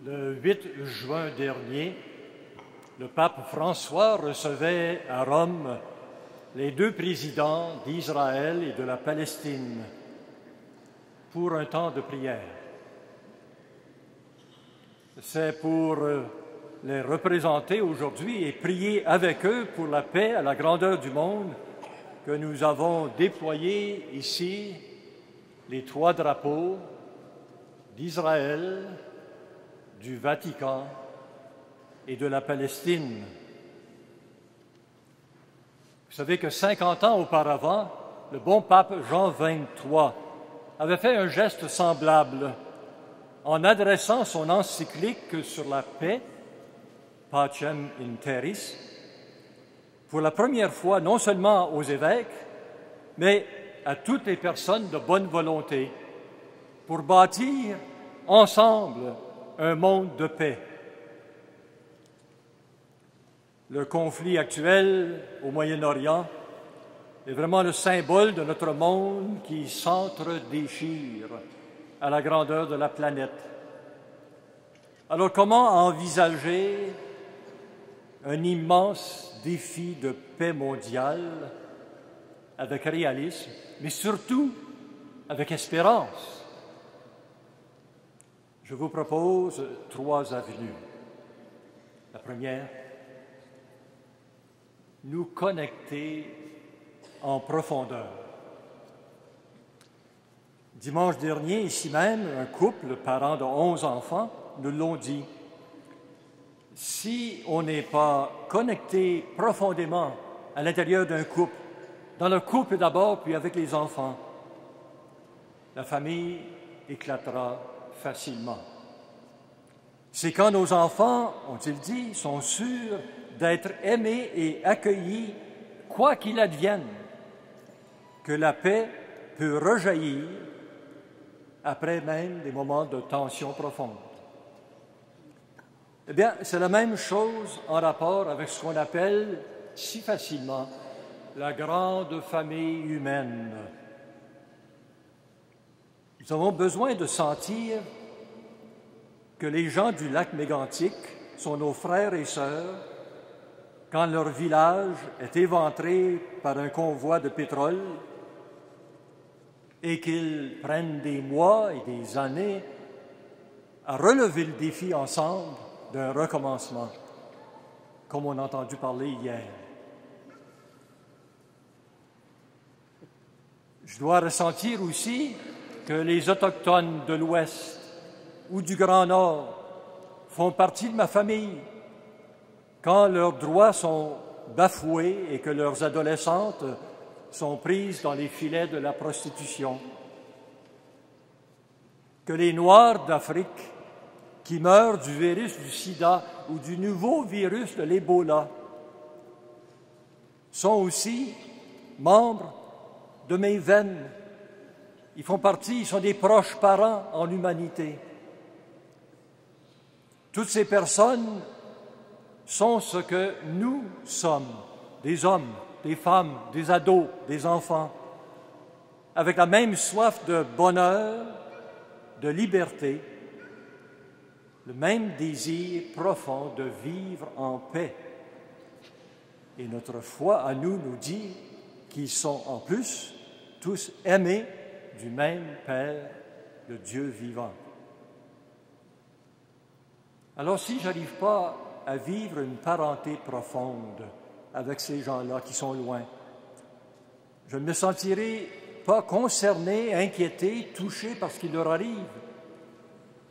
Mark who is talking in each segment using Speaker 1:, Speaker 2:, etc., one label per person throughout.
Speaker 1: Le 8 juin dernier, le pape François recevait à Rome les deux présidents d'Israël et de la Palestine pour un temps de prière. C'est pour les représenter aujourd'hui et prier avec eux pour la paix à la grandeur du monde que nous avons déployé ici les trois drapeaux d'Israël, du Vatican et de la Palestine. Vous savez que 50 ans auparavant, le bon pape Jean XXIII avait fait un geste semblable en adressant son encyclique sur la paix, Pacem in Terris, pour la première fois non seulement aux évêques, mais à toutes les personnes de bonne volonté, pour bâtir ensemble un monde de paix. Le conflit actuel au Moyen-Orient est vraiment le symbole de notre monde qui s'entre-déchire à la grandeur de la planète. Alors comment envisager un immense défi de paix mondiale avec réalisme, mais surtout avec espérance? Je vous propose trois avenues. La première, nous connecter en profondeur. Dimanche dernier, ici même, un couple, parent de 11 enfants, nous l'ont dit. Si on n'est pas connecté profondément à l'intérieur d'un couple, dans le couple d'abord, puis avec les enfants, la famille éclatera facilement. C'est quand nos enfants, ont-ils dit, sont sûrs d'être aimés et accueillis, quoi qu'il advienne, que la paix peut rejaillir après même des moments de tension profonde. Eh bien, c'est la même chose en rapport avec ce qu'on appelle si facilement la grande famille humaine. Nous avons besoin de sentir que les gens du lac Mégantic sont nos frères et sœurs quand leur village est éventré par un convoi de pétrole et qu'ils prennent des mois et des années à relever le défi ensemble d'un recommencement, comme on a entendu parler hier. Je dois ressentir aussi que les Autochtones de l'Ouest ou du Grand Nord font partie de ma famille quand leurs droits sont bafoués et que leurs adolescentes sont prises dans les filets de la prostitution. Que les Noirs d'Afrique qui meurent du virus du sida ou du nouveau virus de l'Ebola sont aussi membres de mes veines. Ils font partie, ils sont des proches parents en humanité. Toutes ces personnes sont ce que nous sommes, des hommes, des femmes, des ados, des enfants, avec la même soif de bonheur, de liberté, le même désir profond de vivre en paix. Et notre foi à nous dit qu'ils sont en plus tous aimés du même Père, le Dieu vivant. Alors si je n'arrive pas à vivre une parenté profonde avec ces gens-là qui sont loin, je ne me sentirai pas concerné, inquiété, touché par ce qui leur arrive.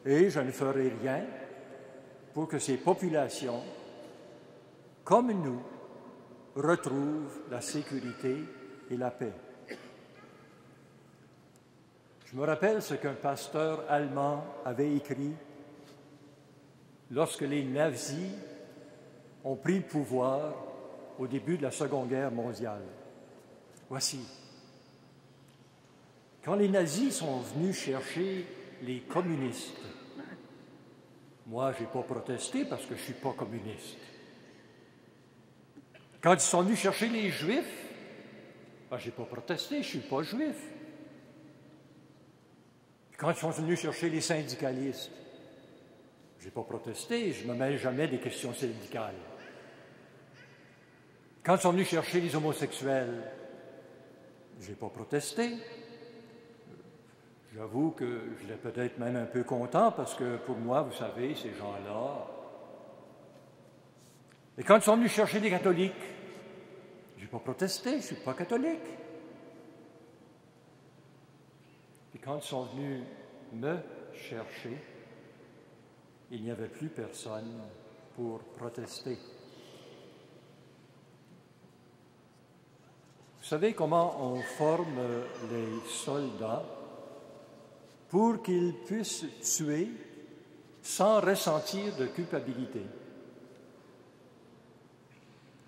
Speaker 1: Et je ne ferai rien pour que ces populations, comme nous, retrouvent la sécurité et la paix. Je me rappelle ce qu'un pasteur allemand avait écrit lorsque les nazis ont pris le pouvoir au début de la Seconde Guerre mondiale. Voici. Quand les nazis sont venus chercher les communistes, moi, je n'ai pas protesté parce que je ne suis pas communiste. Quand ils sont venus chercher les Juifs, je n'ai pas protesté, je ne suis pas juif. Quand ils sont venus chercher les syndicalistes, je Je n'ai pas protesté, je ne me mêle jamais des questions syndicales. Quand ils sont venus chercher les homosexuels, je n'ai pas protesté. J'avoue que je l'ai peut-être même un peu content parce que pour moi, vous savez, ces gens-là. Et quand ils sont venus chercher les catholiques, je n'ai pas protesté, je ne suis pas catholique. Et quand ils sont venus me chercher, il n'y avait plus personne pour protester. Vous savez comment on forme les soldats pour qu'ils puissent tuer sans ressentir de culpabilité?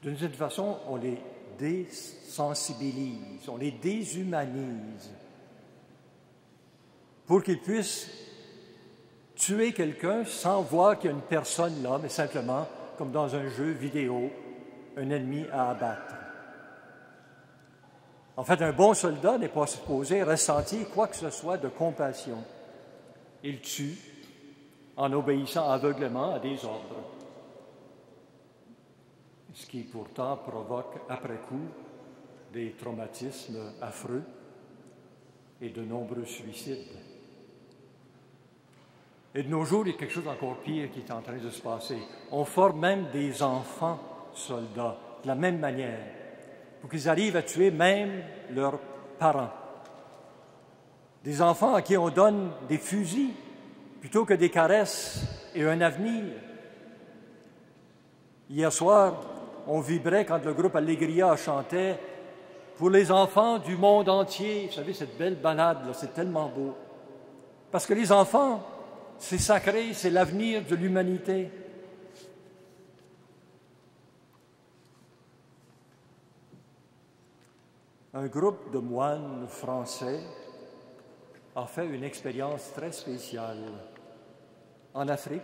Speaker 1: D'une certaine façon, on les désensibilise, on les déshumanise pour qu'ils puissent tuer quelqu'un sans voir qu'il y a une personne là, mais simplement, comme dans un jeu vidéo, un ennemi à abattre. En fait, un bon soldat n'est pas supposé ressentir quoi que ce soit de compassion. Il tue en obéissant aveuglément à des ordres, ce qui pourtant provoque après coup des traumatismes affreux et de nombreux suicides. Et de nos jours, il y a quelque chose d'encore pire qui est en train de se passer. On forme même des enfants soldats de la même manière, pour qu'ils arrivent à tuer même leurs parents. Des enfants à qui on donne des fusils plutôt que des caresses et un avenir. Hier soir, on vibrait quand le groupe Allegria chantait « Pour les enfants du monde entier ». Vous savez, cette belle balade, là, c'est tellement beau. Parce que les enfants, c'est sacré, c'est l'avenir de l'humanité. Un groupe de moines français a fait une expérience très spéciale en Afrique,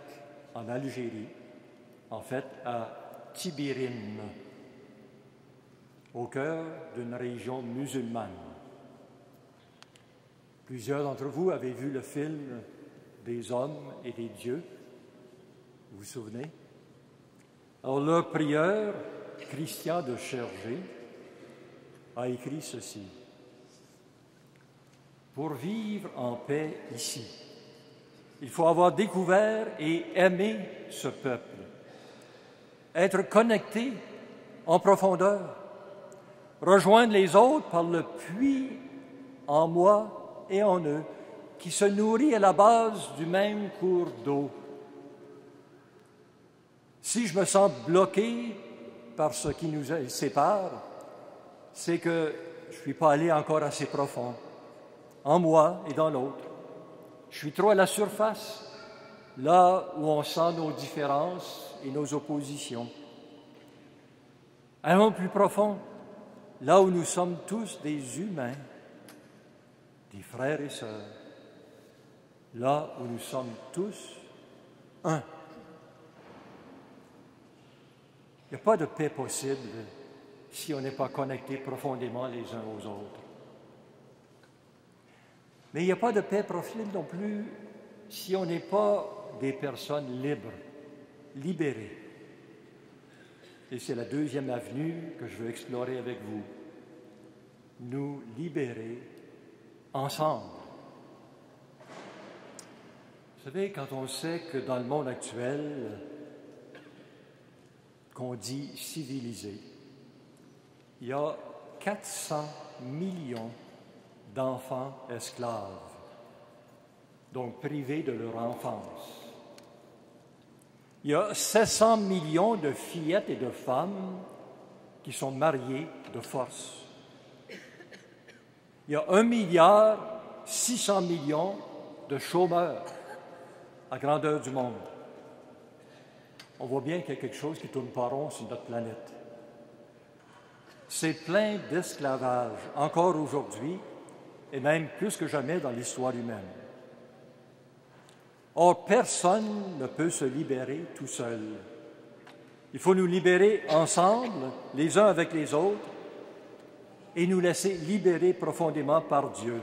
Speaker 1: en Algérie, en fait à Tibirim, au cœur d'une région musulmane. Plusieurs d'entre vous avez vu le film des hommes et des dieux, vous vous souvenez? Alors leur prieur, Christian de Chergé, a écrit ceci. Pour vivre en paix ici, il faut avoir découvert et aimé ce peuple, être connecté en profondeur, rejoindre les autres par le puits en moi et en eux, qui se nourrit à la base du même cours d'eau. Si je me sens bloqué par ce qui nous sépare, c'est que je ne suis pas allé encore assez profond, en moi et dans l'autre. Je suis trop à la surface, là où on sent nos différences et nos oppositions. Allons plus profond, là où nous sommes tous des humains, des frères et sœurs, là où nous sommes tous un. Il n'y a pas de paix possible si on n'est pas connecté profondément les uns aux autres. Mais il n'y a pas de paix possible non plus si on n'est pas des personnes libres, libérées. Et c'est la deuxième avenue que je veux explorer avec vous. Nous libérer ensemble. Vous savez, quand on sait que dans le monde actuel, qu'on dit civilisé, il y a 400 millions d'enfants esclaves, donc privés de leur enfance. Il y a 700 millions de fillettes et de femmes qui sont mariées de force. Il y a 1,6 milliard de chômeurs à grandeur du monde. On voit bien qu'il y a quelque chose qui ne tourne pas rond sur notre planète. C'est plein d'esclavage, encore aujourd'hui, et même plus que jamais dans l'histoire humaine. Or, personne ne peut se libérer tout seul. Il faut nous libérer ensemble, les uns avec les autres, et nous laisser libérer profondément par Dieu.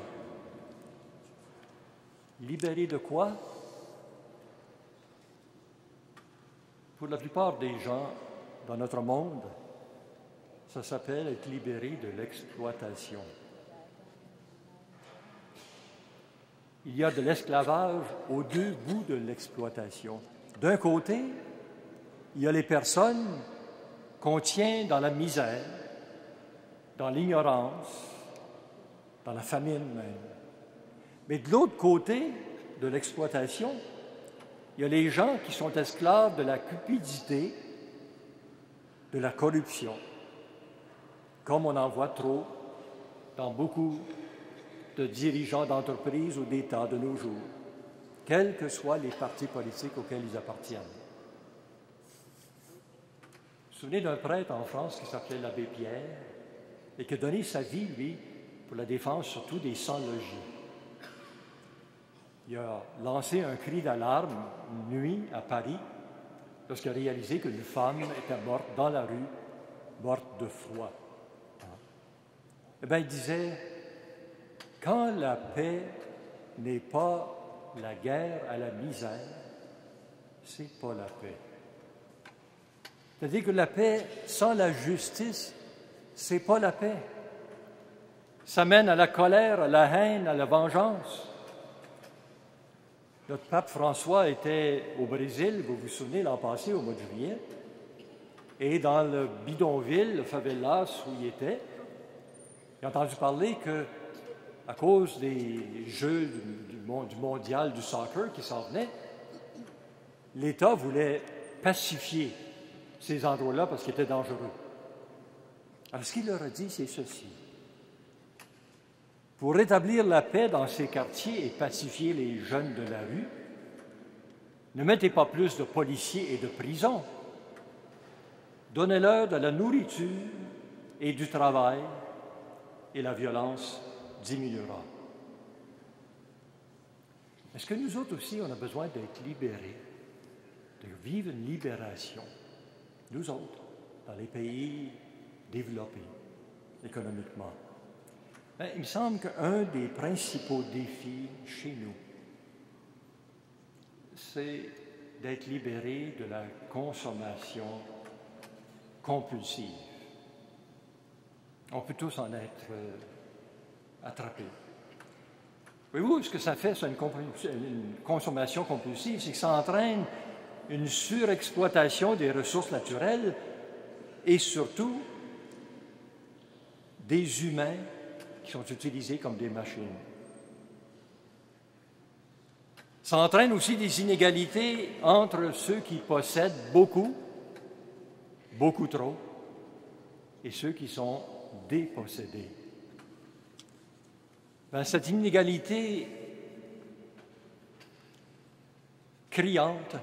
Speaker 1: Libérer de quoi? pour la plupart des gens dans notre monde, ça s'appelle être libéré de l'exploitation. Il y a de l'esclavage aux deux bouts de l'exploitation. D'un côté, il y a les personnes qu'on tient dans la misère, dans l'ignorance, dans la famine même. Mais de l'autre côté de l'exploitation, il y a les gens qui sont esclaves de la cupidité, de la corruption, comme on en voit trop dans beaucoup de dirigeants d'entreprises ou d'États de nos jours, quels que soient les partis politiques auxquels ils appartiennent. Vous vous souvenez d'un prêtre en France qui s'appelait l'abbé Pierre et qui a donné sa vie, lui, pour la défense surtout des sans-logis. Il a lancé un cri d'alarme une nuit à Paris lorsqu'il a réalisé qu'une femme était morte dans la rue, morte de froid. Eh bien, il disait, quand la paix n'est pas la guerre à la misère, c'est pas la paix. C'est-à-dire que la paix sans la justice, c'est pas la paix. Ça mène à la colère, à la haine, à la vengeance. Notre pape François était au Brésil, vous vous souvenez, l'an passé, au mois de juillet, et dans le bidonville, le favelas où il était, il a entendu parler que, à cause des Jeux du mondial du soccer qui s'en venaient, l'État voulait pacifier ces endroits-là parce qu'ils étaient dangereux. Alors, ce qu'il leur a dit, c'est ceci. Pour rétablir la paix dans ces quartiers et pacifier les jeunes de la rue, ne mettez pas plus de policiers et de prisons. Donnez-leur de la nourriture et du travail, et la violence diminuera. Est-ce que nous autres aussi, on a besoin d'être libérés, de vivre une libération, nous autres, dans les pays développés économiquement? Bien, il me semble qu'un des principaux défis chez nous, c'est d'être libéré de la consommation compulsive. On peut tous en être attrapés. Voyez-vous, ce que ça fait, une consommation compulsive, c'est que ça entraîne une surexploitation des ressources naturelles et surtout des humains qui sont utilisés comme des machines. Ça entraîne aussi des inégalités entre ceux qui possèdent beaucoup, beaucoup trop, et ceux qui sont dépossédés. Bien, cette inégalité criante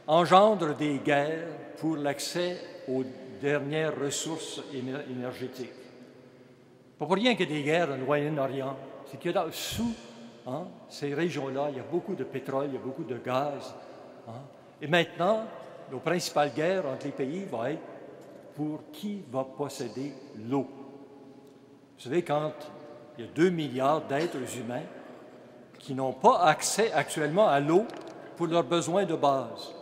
Speaker 1: engendre des guerres pour l'accès aux dernières ressources énergétiques. Pas pour rien qu'il y ait des guerres au Moyen-Orient, c'est qu'il y a sous ces régions-là, il y a beaucoup de pétrole, il y a beaucoup de gaz. Et maintenant, nos principales guerres entre les pays vont être pour qui va posséder l'eau. Vous savez, quand il y a 2 milliards d'êtres humains qui n'ont pas accès actuellement à l'eau pour leurs besoins de base,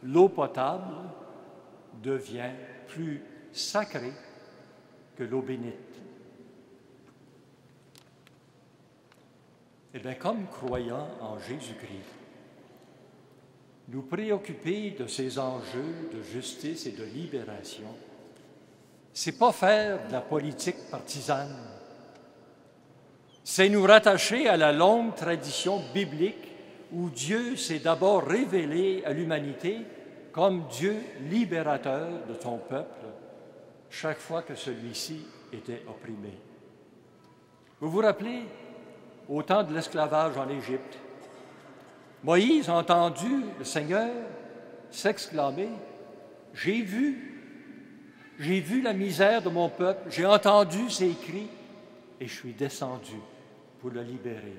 Speaker 1: l'eau potable devient plus sacrée que l'eau bénite. Eh bien, comme croyants en Jésus-Christ, nous préoccuper de ces enjeux de justice et de libération, c'est pas faire de la politique partisane, c'est nous rattacher à la longue tradition biblique où Dieu s'est d'abord révélé à l'humanité comme Dieu libérateur de son peuple chaque fois que celui-ci était opprimé. Vous vous rappelez, au temps de l'esclavage en Égypte, Moïse a entendu le Seigneur s'exclamer « J'ai vu la misère de mon peuple, j'ai entendu ses cris et je suis descendu pour le libérer. »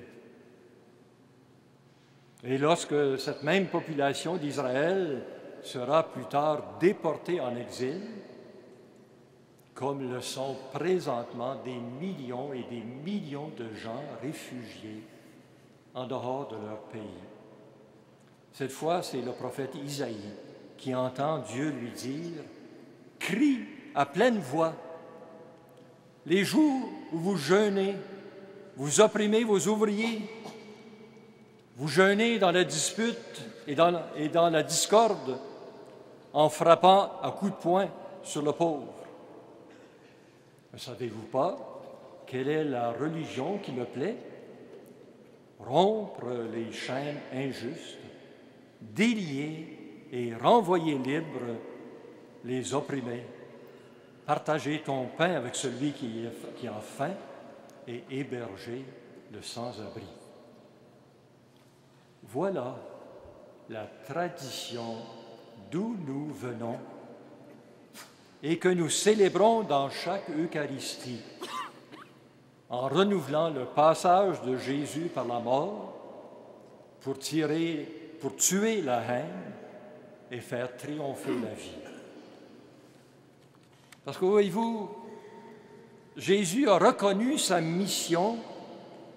Speaker 1: Et lorsque cette même population d'Israël sera plus tard déportée en exil, comme le sont présentement des millions et des millions de gens réfugiés en dehors de leur pays, Cette fois, c'est le prophète Isaïe qui entend Dieu lui dire « Crie à pleine voix, les jours où vous jeûnez, vous opprimez vos ouvriers, vous jeûnez dans la dispute et dans la discorde, en frappant à coups de poing sur le pauvre. Ne savez-vous pas quelle est la religion qui me plaît? Rompre les chaînes injustes, délier et renvoyer libres les opprimés, partager ton pain avec celui qui a faim et héberger le sans-abri. Voilà la tradition d'où nous venons et que nous célébrons dans chaque Eucharistie, en renouvelant le passage de Jésus par la mort pour tuer la haine et faire triompher la vie. Parce que, voyez-vous, Jésus a reconnu sa mission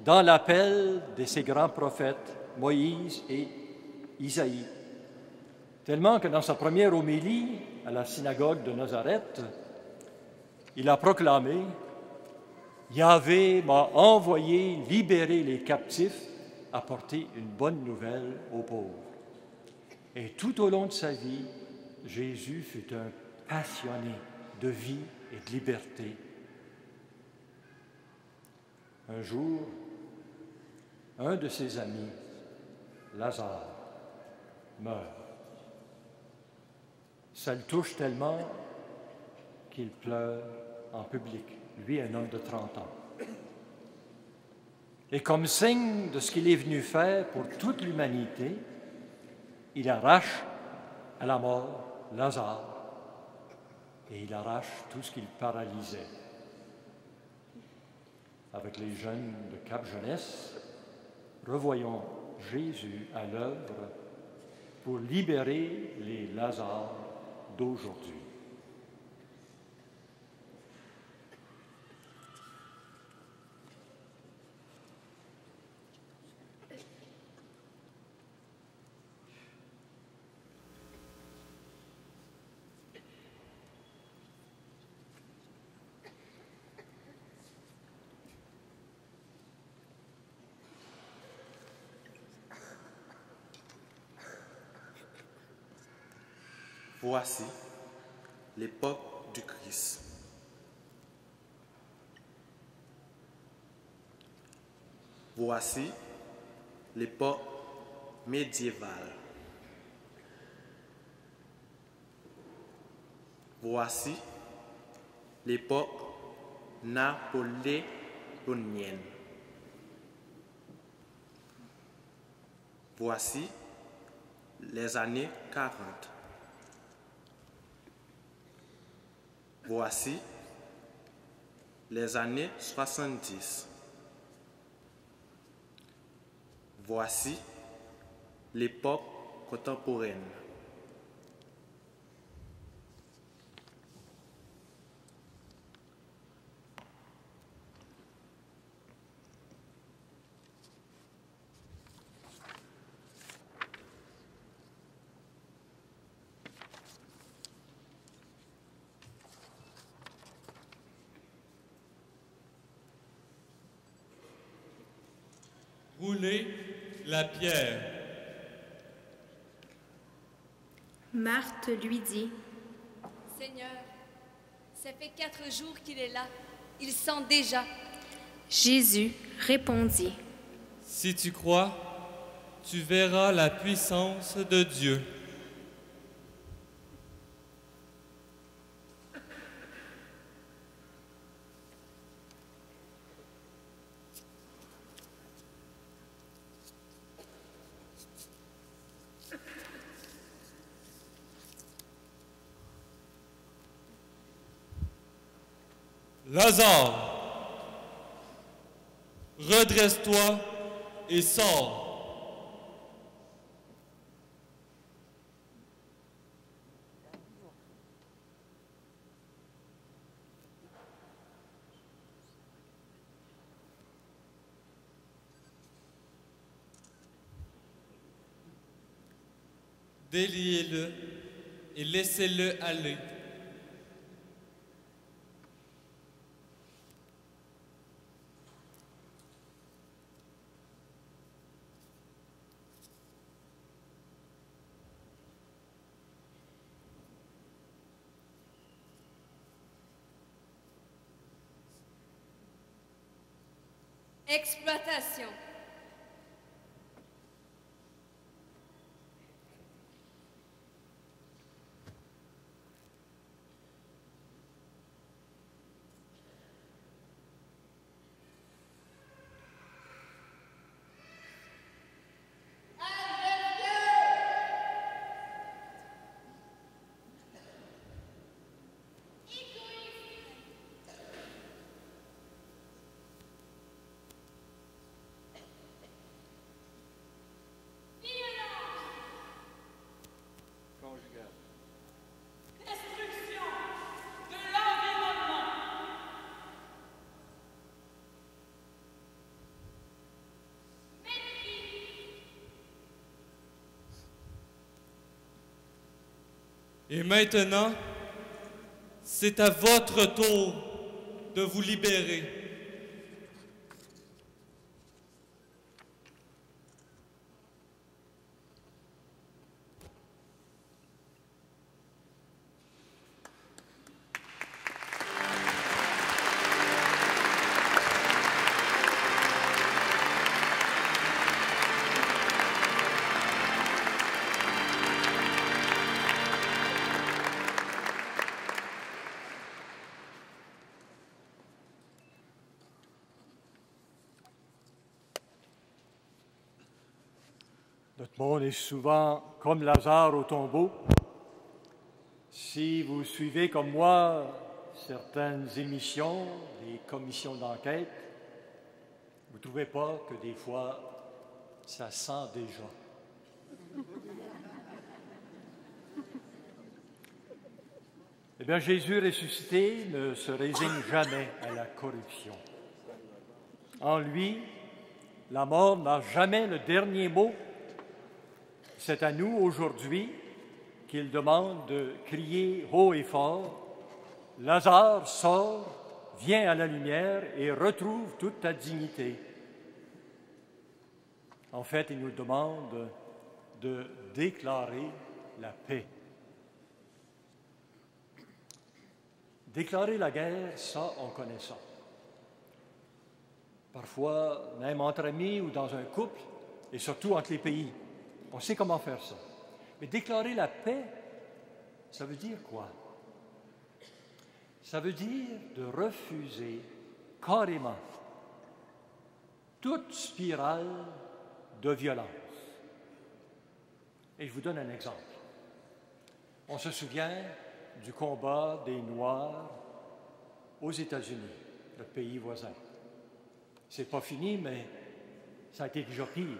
Speaker 1: dans l'appel de ses grands prophètes, Moïse et Isaïe. Tellement que dans sa première homélie à la synagogue de Nazareth, il a proclamé « Yahvé m'a envoyé libérer les captifs, apporter une bonne nouvelle aux pauvres. » Et tout au long de sa vie, Jésus fut un passionné de vie et de liberté. Un jour, un de ses amis, Lazare, meurt. Ça le touche tellement qu'il pleure en public, lui, un homme de 30 ans. Et comme signe de ce qu'il est venu faire pour toute l'humanité, il arrache à la mort Lazare et il arrache tout ce qu'il paralysait. Avec les jeunes de Cap Jeunesse, revoyons Jésus à l'œuvre pour libérer les Lazares d'aujourd'hui.
Speaker 2: Voici l'époque du Christ. Voici l'époque médiévale. Voici l'époque napoléonienne. Voici les années 40. Voici les années 70. Voici l'époque contemporaine.
Speaker 3: Roulez la pierre.
Speaker 4: Marthe lui dit,
Speaker 5: Seigneur, ça fait 4 jours qu'il est là. Il sent déjà.
Speaker 4: Jésus répondit,
Speaker 3: Si tu crois, tu verras la puissance de Dieu. Lazare, redresse-toi et sors. déliez-le et laissez-le aller.
Speaker 5: Exploitation.
Speaker 3: Et maintenant, c'est à votre tour de vous libérer.
Speaker 1: Notre monde est souvent comme Lazare au tombeau. Si vous suivez comme moi certaines émissions, des commissions d'enquête, vous ne trouvez pas que des fois, ça sent déjà. Eh bien, Jésus ressuscité ne se résigne jamais à la corruption. En lui, la mort n'a jamais le dernier mot. C'est à nous aujourd'hui qu'il demande de crier haut et fort, « Lazare, sors, viens à la lumière et retrouve toute ta dignité. » En fait, il nous demande de déclarer la paix. Déclarer la guerre, ça, on connaît ça. Parfois, même entre amis ou dans un couple, et surtout entre les pays. On sait comment faire ça. Mais déclarer la paix, ça veut dire quoi? Ça veut dire de refuser carrément toute spirale de violence. Et je vous donne un exemple. On se souvient du combat des Noirs aux États-Unis, le pays voisin. C'est pas fini, mais ça a été déjà pire.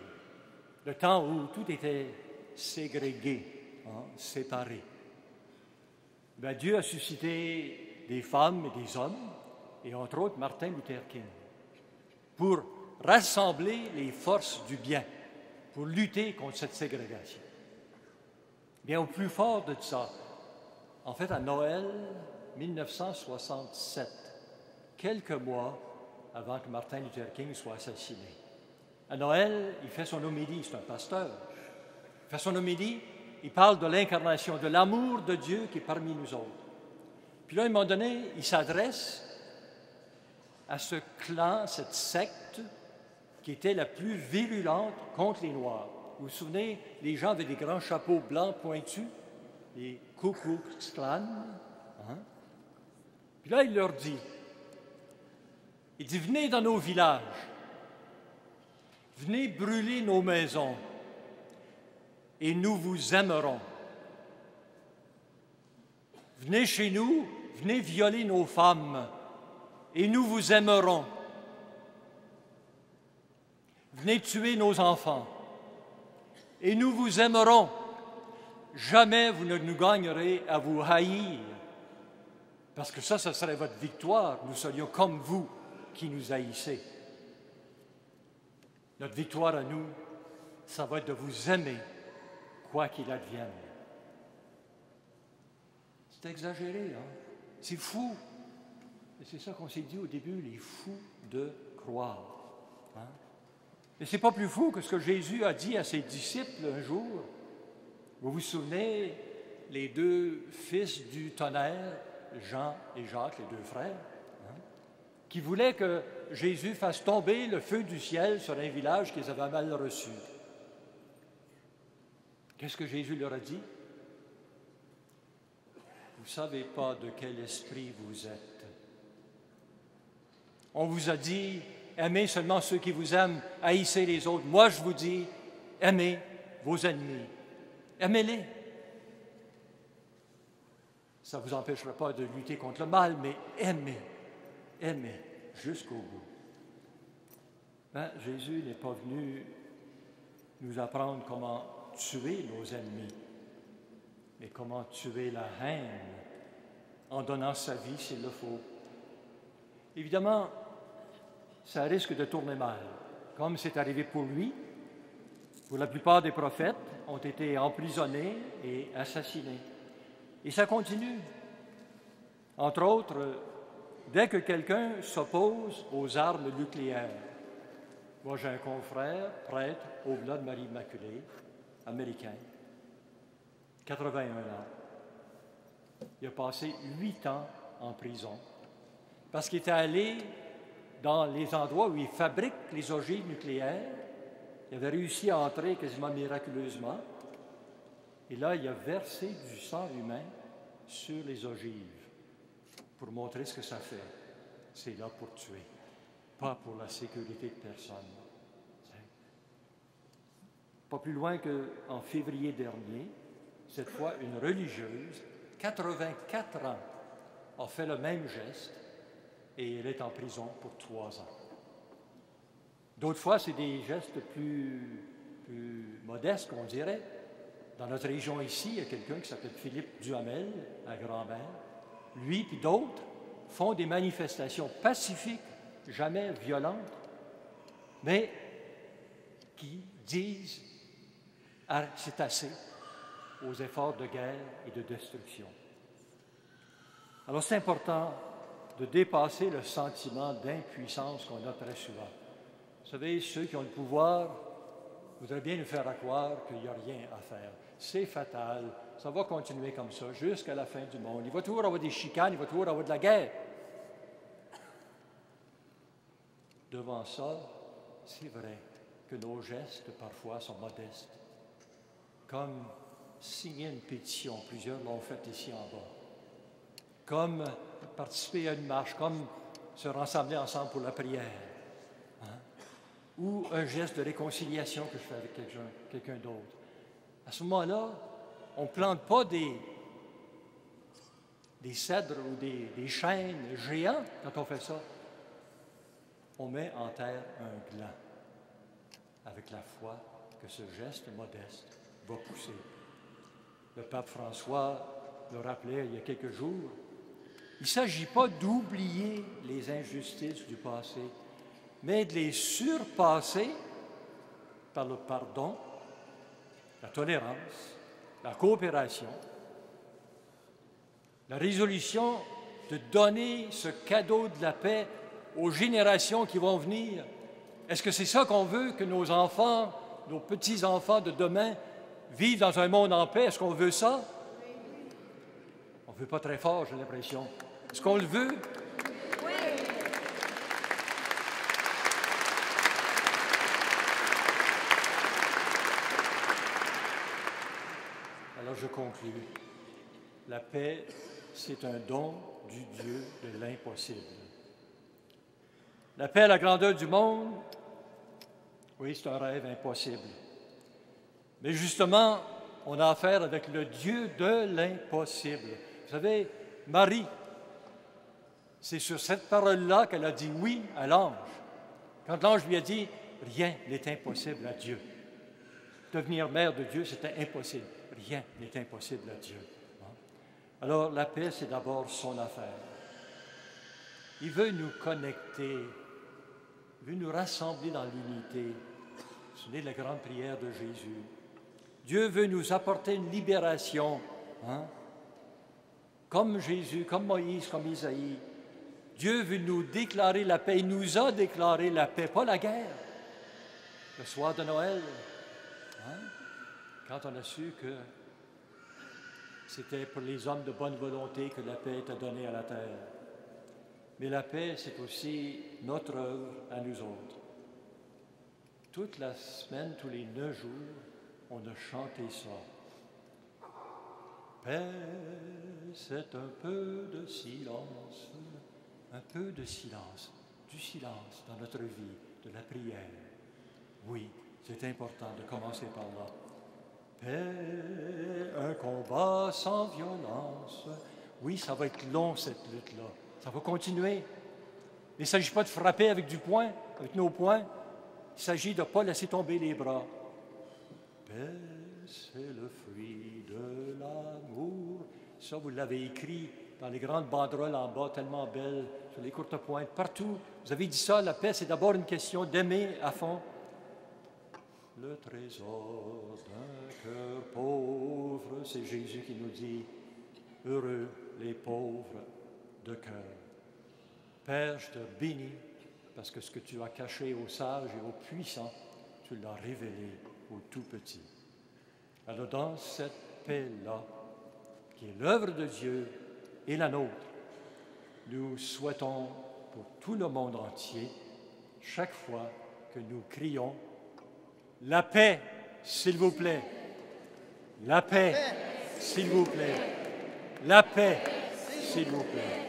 Speaker 1: Le temps où tout était ségrégué, séparé. Ben, Dieu a suscité des femmes et des hommes, et entre autres Martin Luther King, pour rassembler les forces du bien, pour lutter contre cette ségrégation. Bien, au plus fort de ça, en fait, à Noël 1967, quelques mois avant que Martin Luther King soit assassiné, à Noël, il fait son homélie, c'est un pasteur. Il fait son homélie, il parle de l'incarnation, de l'amour de Dieu qui est parmi nous autres. Puis là, à un moment donné, il s'adresse à ce clan, cette secte, qui était la plus virulente contre les Noirs. Vous vous souvenez, les gens avaient des grands chapeaux blancs pointus, les Ku Klux Klan. Puis là, il leur dit, venez dans nos villages, venez brûler nos maisons et nous vous aimerons. Venez chez nous, venez violer nos femmes et nous vous aimerons. Venez tuer nos enfants et nous vous aimerons. Jamais vous ne nous gagnerez à vous haïr, parce que ça serait votre victoire. Nous serions comme vous qui nous haïssez. Notre victoire à nous, ça va être de vous aimer, quoi qu'il advienne. C'est exagéré, hein? C'est fou. Et c'est ça qu'on s'est dit au début, les fous de croire. Hein? Mais ce n'est pas plus fou que ce que Jésus a dit à ses disciples un jour. Vous vous souvenez, les deux fils du tonnerre, Jean et Jacques, les deux frères, hein, qui voulaient que Jésus fasse tomber le feu du ciel sur un village qu'ils avaient mal reçu. Qu'est-ce que Jésus leur a dit? Vous ne savez pas de quel esprit vous êtes. On vous a dit, aimez seulement ceux qui vous aiment, haïssez les autres. Moi, je vous dis, aimez vos ennemis. Aimez-les. Ça ne vous empêchera pas de lutter contre le mal, mais aimez. Aimez jusqu'au bout. Ben, Jésus n'est pas venu nous apprendre comment tuer nos ennemis, mais comment tuer la haine en donnant sa vie s'il le faut. Évidemment, ça risque de tourner mal, comme c'est arrivé pour lui. Pour la plupart des prophètes ont été emprisonnés et assassinés. Et ça continue. Entre autres, dès que quelqu'un s'oppose aux armes nucléaires. Moi, j'ai un confrère, prêtre, au-delà de Marie Immaculée, américain, 81 ans. Il a passé 8 ans en prison parce qu'il était allé dans les endroits où ils fabriquent les ogives nucléaires. Il avait réussi à entrer quasiment miraculeusement. Et là, il a versé du sang humain sur les ogives pour montrer ce que ça fait. C'est là pour tuer, pas pour la sécurité de personne. Pas plus loin qu'en février dernier, cette fois, une religieuse, 84 ans, a fait le même geste et elle est en prison pour 3 ans. D'autres fois, c'est des gestes plus modestes, qu'on dirait. Dans notre région ici, il y a quelqu'un qui s'appelle Philippe Duhamel, à Grand-Mère. Lui puis d'autres font des manifestations pacifiques, jamais violentes, mais qui disent « c'est assez » aux efforts de guerre et de destruction. Alors c'est important de dépasser le sentiment d'impuissance qu'on a très souvent. Vous savez, ceux qui ont le pouvoir voudraient bien nous faire croire qu'il n'y a rien à faire. C'est fatal, ça va continuer comme ça jusqu'à la fin du monde. Il va toujours avoir des chicanes, il va toujours avoir de la guerre. Devant ça, c'est vrai que nos gestes parfois sont modestes. Comme signer une pétition, plusieurs l'ont fait ici en bas. Comme participer à une marche, comme se rassembler ensemble pour la prière. Hein? Ou un geste de réconciliation que je fais avec quelqu'un d'autre. À ce moment-là, on ne plante pas des cèdres ou des chênes géants quand on fait ça. On met en terre un gland avec la foi que ce geste modeste va pousser. Le pape François le rappelait il y a quelques jours. Il ne s'agit pas d'oublier les injustices du passé, mais de les surpasser par le pardon, la tolérance, la coopération, la résolution de donner ce cadeau de la paix aux générations qui vont venir. Est-ce que c'est ça qu'on veut, que nos enfants, nos petits-enfants de demain vivent dans un monde en paix? Est-ce qu'on veut ça? On ne veut pas très fort, j'ai l'impression. Est-ce qu'on le veut?
Speaker 5: Oui.
Speaker 1: Alors je conclus. La paix, c'est un don du Dieu de l'impossible. La paix à la grandeur du monde, oui, c'est un rêve impossible. Mais justement, on a affaire avec le Dieu de l'impossible. Vous savez, Marie, c'est sur cette parole-là qu'elle a dit oui à l'ange. Quand l'ange lui a dit « Rien n'est impossible à Dieu ». Devenir mère de Dieu, c'était impossible. Rien n'est impossible à Dieu. Alors, la paix, c'est d'abord son affaire. Il veut nous connecter, il veut nous rassembler dans l'unité. Ce n'est la grande prière de Jésus. Dieu veut nous apporter une libération, hein? Comme Jésus, comme Moïse, comme Isaïe. Dieu veut nous déclarer la paix. Il nous a déclaré la paix, pas la guerre. Le soir de Noël, hein? Quand on a su que c'était pour les hommes de bonne volonté que la paix était donnée à la terre. Mais la paix, c'est aussi notre œuvre à nous autres. Toute la semaine, tous les 9 jours, on a chanté ça. Paix, c'est un peu de silence, du silence dans notre vie, de la prière. Oui, c'est important de commencer par là. Paix, un combat sans violence. Oui, ça va être long, cette lutte-là. Ça va continuer. Il ne s'agit pas de frapper avec du poing, avec nos poings. Il s'agit de ne pas laisser tomber les bras. Paix, c'est le fruit de l'amour. Ça, vous l'avez écrit dans les grandes banderoles en bas, tellement belles, sur les courtes pointes, partout. Vous avez dit ça, la paix, c'est d'abord une question d'aimer à fond. Le trésor d'un cœur pauvre, c'est Jésus qui nous dit, heureux les pauvres de cœur. Père, je te bénis, parce que ce que tu as caché aux sages et aux puissants, tu l'as révélé aux tout petits. Alors dans cette paix-là, qui est l'œuvre de Dieu et la nôtre, nous souhaitons pour tout le monde entier, chaque fois que nous crions « La paix, s'il vous plaît! La paix, s'il vous plaît! La paix, s'il vous plaît! »